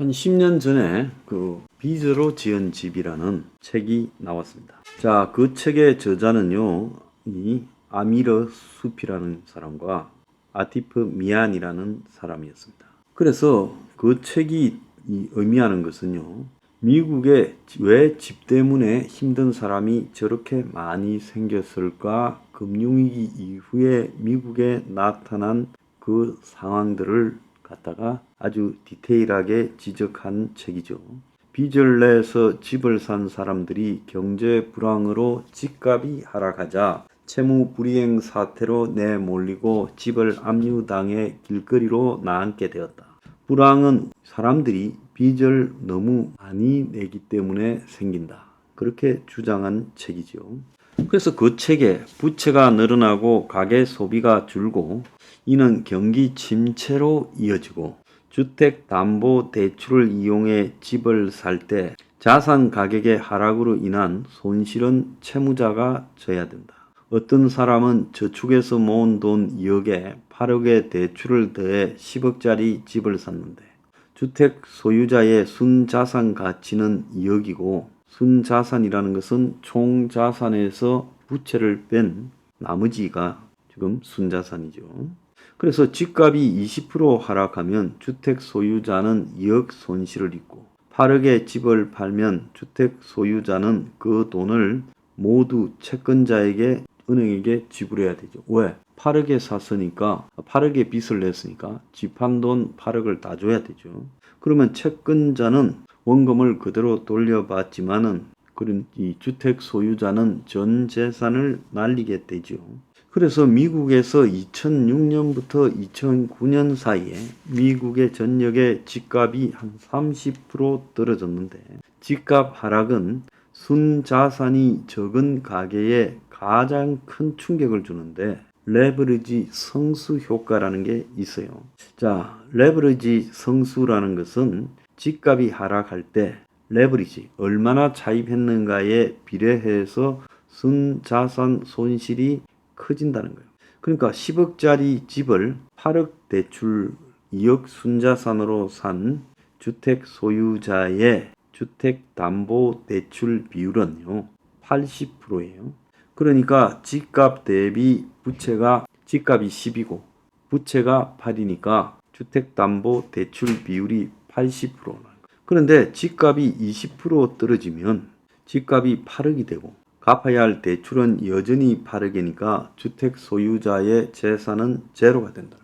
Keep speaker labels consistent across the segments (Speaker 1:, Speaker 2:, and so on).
Speaker 1: 한 10년 전에 그 빚으로 지은 집이라는 책이 나왔습니다. 자, 그 책의 저자는요, 이 아미르 수피라는 사람과 아티프 미안이라는 사람이었습니다. 그래서 그 책이 의미하는 것은요, 미국에 왜 집 때문에 힘든 사람이 저렇게 많이 생겼을까? 금융위기 이후에 미국에 나타난 그 상황들을 갖다가 아주 디테일하게 지적한 책이죠. 빚을 내서 집을 산 사람들이 경제 불황으로 집값이 하락하자 채무 불이행 사태로 내몰리고 집을 압류당해 길거리로 나앉게 되었다. 불황은 사람들이 빚을 너무 많이 내기 때문에 생긴다. 그렇게 주장한 책이죠. 그래서 그 책에 부채가 늘어나고 가계 소비가 줄고 이는 경기 침체로 이어지고 주택담보대출을 이용해 집을 살 때 자산 가격의 하락으로 인한 손실은 채무자가 져야 된다. 어떤 사람은 저축해서 모은 돈 2억에 8억의 대출을 더해 10억짜리 집을 샀는데 주택 소유자의 순자산 가치는 2억이고 순자산이라는 것은 총 자산에서 부채를 뺀 나머지가 지금 순자산이죠. 그래서 집값이 20% 하락하면 주택 소유자는 2억 손실을 입고 8억의 집을 팔면 주택 소유자는 그 돈을 모두 채권자에게 은행에게 지불해야 되죠. 왜? 8억에 샀으니까 8억의 빚을 냈으니까 집 한 돈 8억을 다 줘야 되죠. 그러면 채권자는 원금을 그대로 돌려받지만은 그런 이 주택 소유자는 전 재산을 날리게 되죠. 그래서 미국에서 2006년부터 2009년 사이에 미국의 전역의 집값이 한 30% 떨어졌는데 집값 하락은 순자산이 적은 가계에 가장 큰 충격을 주는데 레버리지 성수 효과라는 게 있어요. 자, 레버리지 성수라는 것은 집값이 하락할 때 레버리지 얼마나 차입했는가에 비례해서 순자산 손실이 커진다는 거예요. 그러니까 10억짜리 집을 8억 대출 2억 순자산으로 산 주택 소유자의 주택담보대출 비율은요 80%예요. 그러니까 집값 대비 부채가 집값이 10이고 부채가 8이니까 주택담보대출 비율이 80%라는 거예요. 그런데 집값이 20% 떨어지면 집값이 8억이 되고 갚아야 할 대출은 여전히 8억이니까 주택 소유자의 재산은 제로가 된다.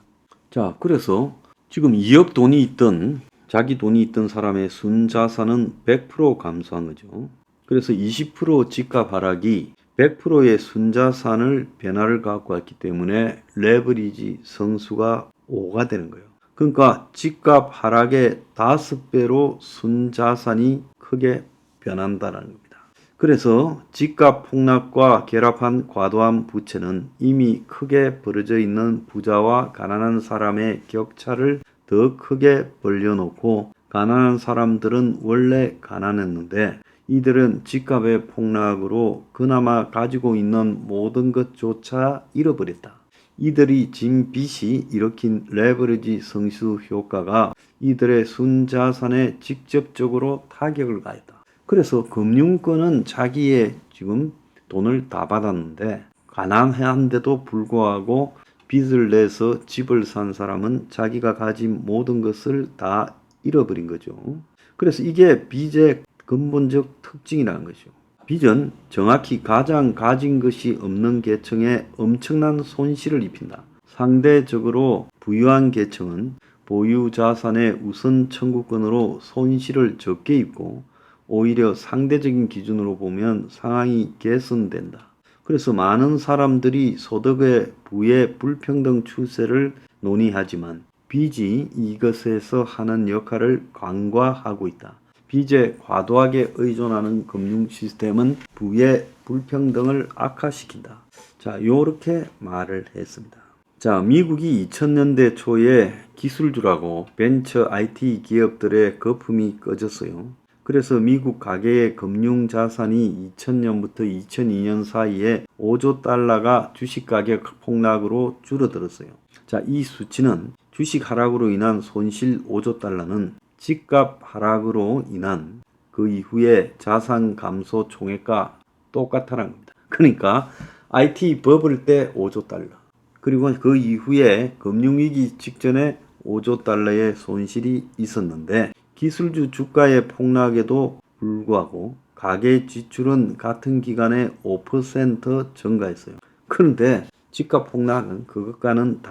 Speaker 1: 자, 그래서 지금 2억 돈이 있던 자기 돈이 있던 사람의 순자산은 100% 감소한 거죠. 그래서 20% 집값 하락이 100%의 순자산을 변화를 갖고 왔기 때문에 레버리지 성수가 5가 되는 거예요. 그러니까 집값 하락의 5배로 순자산이 크게 변한다는 겁니다. 그래서 집값 폭락과 결합한 과도한 부채는 이미 크게 벌어져 있는 부자와 가난한 사람의 격차를 더 크게 벌려놓고 가난한 사람들은 원래 가난했는데 이들은 집값의 폭락으로 그나마 가지고 있는 모든 것조차 잃어버렸다. 이들이 진 빚이 일으킨 레버리지 성수 효과가 이들의 순자산에 직접적으로 타격을 가했다. 그래서 금융권은 자기의 지금 돈을 다 받았는데 가난한데도 불구하고 빚을 내서 집을 산 사람은 자기가 가진 모든 것을 다 잃어버린 거죠. 그래서 이게 빚의 근본적 특징이라는 것이죠. 빚은 정확히 가장 가진 것이 없는 계층에 엄청난 손실을 입힌다. 상대적으로 부유한 계층은 보유 자산의 우선 청구권으로 손실을 적게 입고 오히려 상대적인 기준으로 보면 상황이 개선된다. 그래서 많은 사람들이 소득의 부의 불평등 추세를 논의하지만 빚이 이것에서 하는 역할을 간과하고 있다. 빚에 과도하게 의존하는 금융 시스템은 부의 불평등을 악화시킨다. 자, 요렇게 말을 했습니다. 자, 미국이 2000년대 초에 기술주라고 벤처 IT 기업들의 거품이 꺼졌어요. 그래서 미국 가계의 금융 자산이 2000년부터 2002년 사이에 5조 달러가 주식 가격 폭락으로 줄어들었어요. 자, 이 수치는 주식 하락으로 인한 손실 5조 달러는 집값 하락으로 인한 그 이후에 자산 감소 총액과 똑같다는 겁니다. 그러니까 IT 버블 때 5조 달러, 그리고 그 이후에 금융위기 직전에 5조 달러의 손실이 있었는데 기술주 주가의 폭락에도 불구하고 가계 지출은 같은 기간에 5% 증가했어요. 그런데 집값 폭락은 그것과는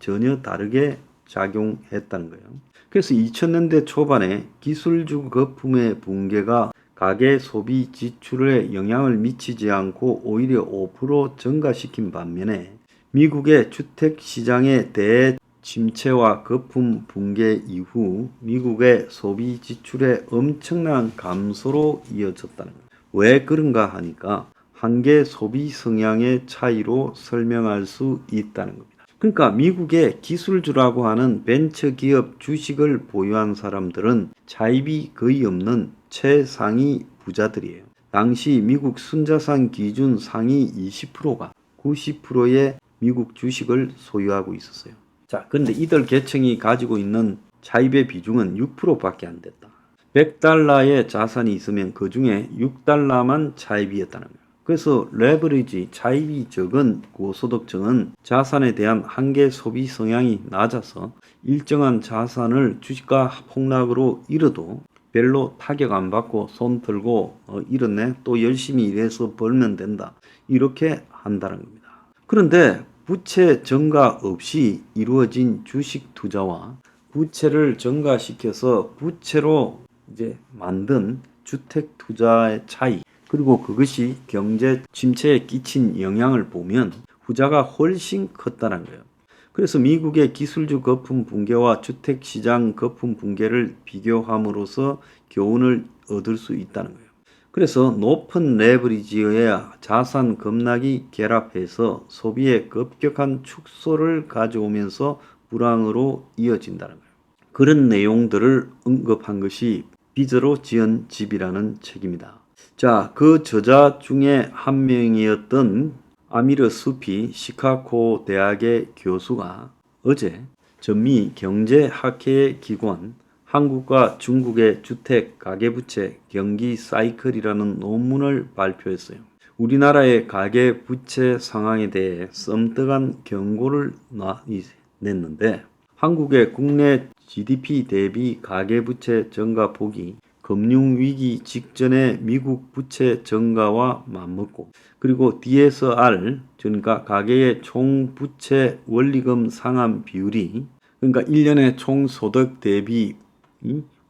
Speaker 1: 전혀 다르게 작용했다는 거예요. 그래서 2000년대 초반에 기술주 거품의 붕괴가 가계 소비 지출에 영향을 미치지 않고 오히려 5% 증가시킨 반면에 미국의 주택 시장의 대침체와 거품 붕괴 이후 미국의 소비 지출의 엄청난 감소로 이어졌다는 거예요. 왜 그런가 하니까 한계 소비 성향의 차이로 설명할 수 있다는 겁니다. 그러니까 미국의 기술주라고 하는 벤처기업 주식을 보유한 사람들은 차입이 거의 없는 최상위 부자들이에요. 당시 미국 순자산 기준 상위 20%가 90%의 미국 주식을 소유하고 있었어요. 자, 그런데 이들 계층이 가지고 있는 차입의 비중은 6%밖에 안 됐다. 100달러의 자산이 있으면 그 중에 6달러만 차입이었다는 거예요. 그래서 레버리지, 차입이 적은 고소득층은 자산에 대한 한계 소비 성향이 낮아서 일정한 자산을 주식가 폭락으로 잃어도 별로 타격 안 받고 손 들고 잃었네, 또 열심히 일해서 벌면 된다, 이렇게 한다는 겁니다. 그런데 부채 증가 없이 이루어진 주식 투자와 부채를 증가시켜서 부채로 이제 만든 주택 투자의 차이, 그리고 그것이 경제 침체에 끼친 영향을 보면 후자가 훨씬 컸다는 거예요. 그래서 미국의 기술주 거품 붕괴와 주택시장 거품 붕괴를 비교함으로써 교훈을 얻을 수 있다는 거예요. 그래서 높은 레버리지의 자산 급락이 결합해서 소비의 급격한 축소를 가져오면서 불황으로 이어진다는 거예요. 그런 내용들을 언급한 것이 빚으로 지은 집이라는 책입니다. 자, 그 저자 중에 한 명이었던 아미르 수피 시카고 대학의 교수가 어제 전미 경제학회 기관 한국과 중국의 주택 가계부채 경기 사이클이라는 논문을 발표했어요. 우리나라의 가계부채 상황에 대해 썸뜩한 경고를 냈는데 한국의 국내 GDP 대비 가계부채 증가 폭이 금융위기 직전의 미국 부채 증가와 맞먹고, 그리고 DSR, 그러니까 가계의 총부채 원리금 상환 비율이, 그러니까 1년의 총소득 대비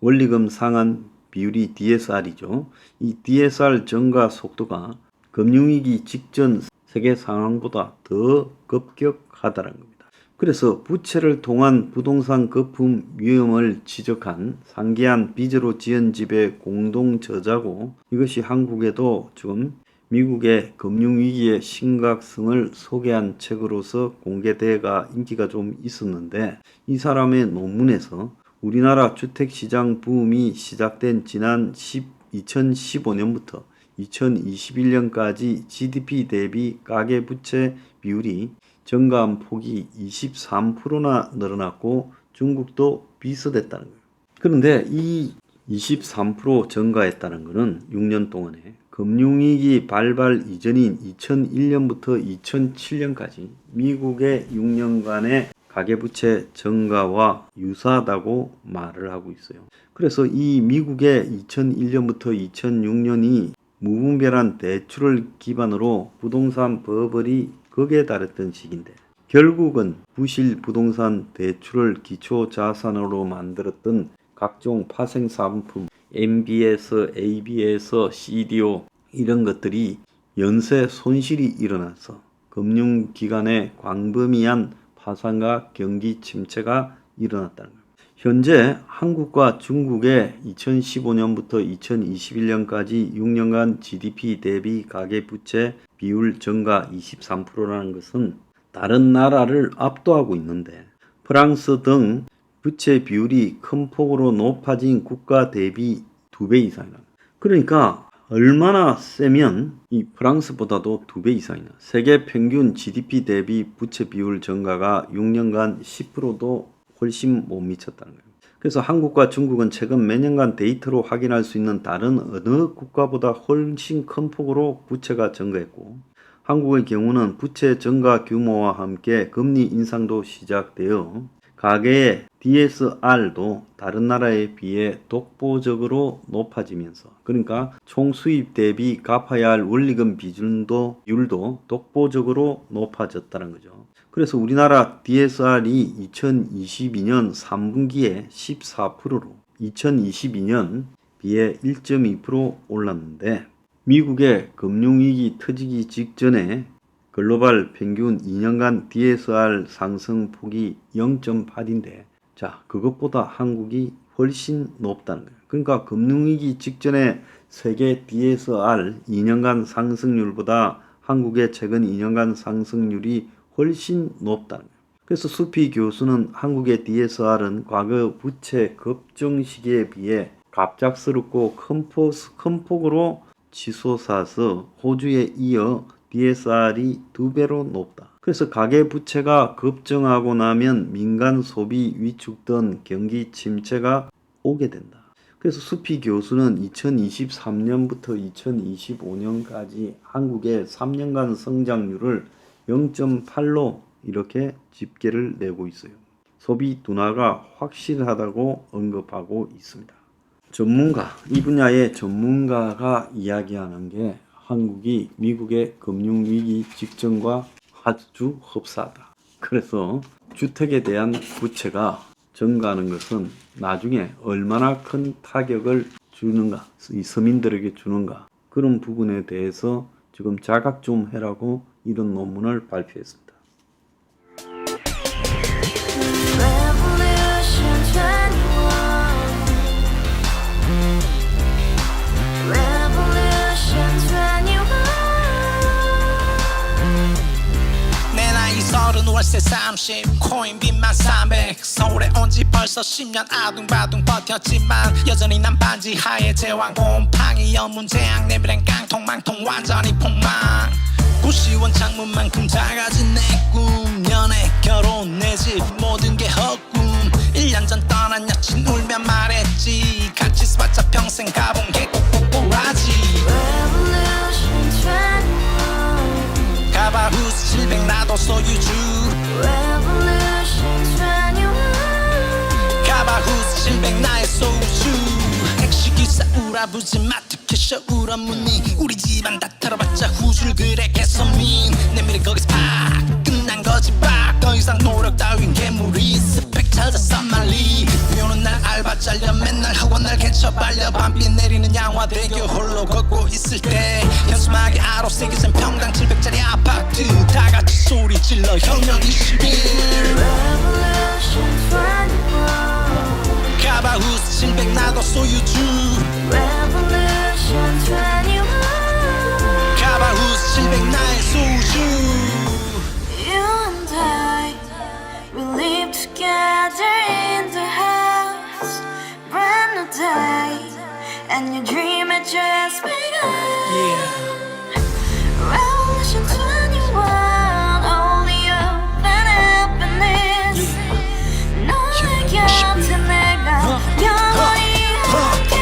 Speaker 1: 원리금 상환 비율이 DSR이죠. 이 DSR 증가 속도가 금융위기 직전 세계 상황보다 더 급격하다는 겁니다. 그래서 부채를 통한 부동산 거품 위험을 지적한 상기한 빚으로 지은 집의 공동 저자고, 이것이 한국에도 지금 미국의 금융위기의 심각성을 소개한 책으로서 공개되가 인기가 좀 있었는데, 이 사람의 논문에서 우리나라 주택시장 붐이 시작된 지난 2015년부터 2021년까지 GDP 대비 가계부채 비율이 증가한 폭이 23%나 늘어났고 중국도 비슷했다는 거예요. 그런데 이 23% 증가했다는 것은 6년 동안에 금융위기 발발 이전인 2001년부터 2007년까지 미국의 6년간의 가계부채 증가와 유사하다고 말을 하고 있어요. 그래서 이 미국의 2001년부터 2006년이 무분별한 대출을 기반으로 부동산 버블이 극에 달했던 시기인데, 결국은 부실 부동산 대출을 기초 자산으로 만들었던 각종 파생상품, MBS, ABS, CDO 이런 것들이 연쇄 손실이 일어나서 금융기관의 광범위한 파산과 경기 침체가 일어났다는 거예요. 현재 한국과 중국의 2015년부터 2021년까지 6년간 GDP 대비 가계부채 비율 증가 23%라는 것은 다른 나라를 압도하고 있는데, 프랑스 등 부채 비율이 큰 폭으로 높아진 국가 대비 2배 이상이다. 그러니까 얼마나 세면 이 프랑스보다도 2배 이상이나, 세계 평균 GDP 대비 부채 비율 증가가 6년간 10%도 훨씬 못 미쳤다는 거예요. 그래서 한국과 중국은 최근 몇 년간 데이터로 확인할 수 있는 다른 어느 국가보다 훨씬 큰 폭으로 부채가 증가했고, 한국의 경우는 부채 증가 규모와 함께 금리 인상도 시작되어 가계의 DSR도 다른 나라에 비해 독보적으로 높아지면서, 그러니까 총 수입 대비 갚아야 할 원리금 비율도 독보적으로 높아졌다는 거죠. 그래서 우리나라 DSR이 2022년 3분기에 14%로 2022년 비해 1.2% 올랐는데, 미국의 금융위기 터지기 직전에 글로벌 평균 2년간 DSR 상승폭이 0.8인데, 자, 그것보다 한국이 훨씬 높다는 거예요. 그러니까 금융위기 직전에 세계 DSR 2년간 상승률보다 한국의 최근 2년간 상승률이 훨씬 높다는 거예요. 그래서 수피 교수는 한국의 DSR은 과거 부채 급증 시기에 비해 갑작스럽고 큰 폭으로 치솟아서 호주에 이어 DSR이 2배로 높다. 그래서 가계 부채가 급증하고 나면 민간 소비 위축된 경기 침체가 오게 된다. 그래서 수피 교수는 2023년부터 2025년까지 한국의 3년간 성장률을 0.8로 이렇게 집계를 내고 있어요. 소비 둔화가 확실하다고 언급하고 있습니다. 이 분야의 전문가가 이야기하는 게 한국이 미국의 금융위기 직전과 아주 흡사하다. 그래서 주택에 대한 부채가 증가하는 것은 나중에 얼마나 큰 타격을 주는가, 이 서민들에게 주는가, 그런 부분에 대해서 지금 자각 좀 해라고 이런 논문을 발표했습니다.
Speaker 2: 월세 30 코인빚만 300 서울에 온 지 벌써 10년 아둥바둥 버텼지만 여전히 난 반지 하에 제왕 곰팡이 연문제약 내비랑 깡통망통 완전히 폭망 고시원 창문만큼 작아진 내 꿈 연애 결혼 내 집 모든 게 헛꿈 1년 전 떠난 여친 울며 말했지 같이 살자 평생 가본 게 꼬꼬꼬라지 가봐 후스 700 나도 소유주 가봐 후스 700 나의 소유주 택시기사 우라부지 마트 캐셔 울어문니 우리 집안 다 털어봤자 후줄 그래 개선민 내 미래 거기서 팍 끝난 거지 팍 더 이상 노력 따윈 괴물이 스펙 찾아서 말리 비오는 날 알바 잘려 맨날 학원 날 개쳐 발려 밤비 내리는 양화대교 홀로 걷고 있을 때 현수막에 아로 새겨진 평당 700짜리 아파트 다같이 소리 질러 혁명 21 가봐 후스 700 나도 소유주 가봐 후스 700 나의 소유주
Speaker 3: Together in the house, brand new day, and your dream had just begun. Revolution 21, only open happiness. 너의 곁에 내가 영원히 함께.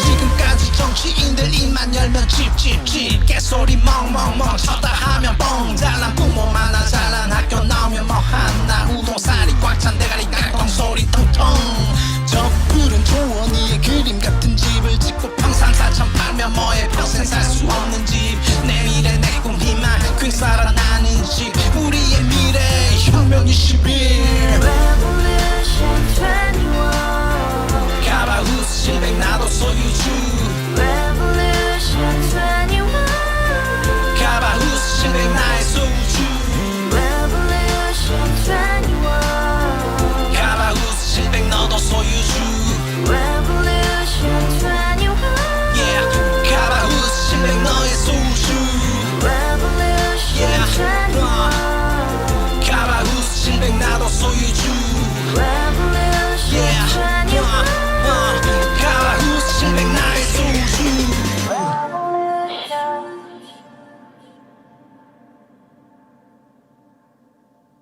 Speaker 2: 지금까지 정치인들 입만 열면 찝찝찝 개소리 멍멍멍 쳤다 하면 뻥 잘난 부모 만나 잘난 학교 나오면 뭐 하나 우동살이 꽉 찬 대가리 깡통 소리 텅텅 저 푸른 초원위에 그림 같은 집을 짓고 평상 4,800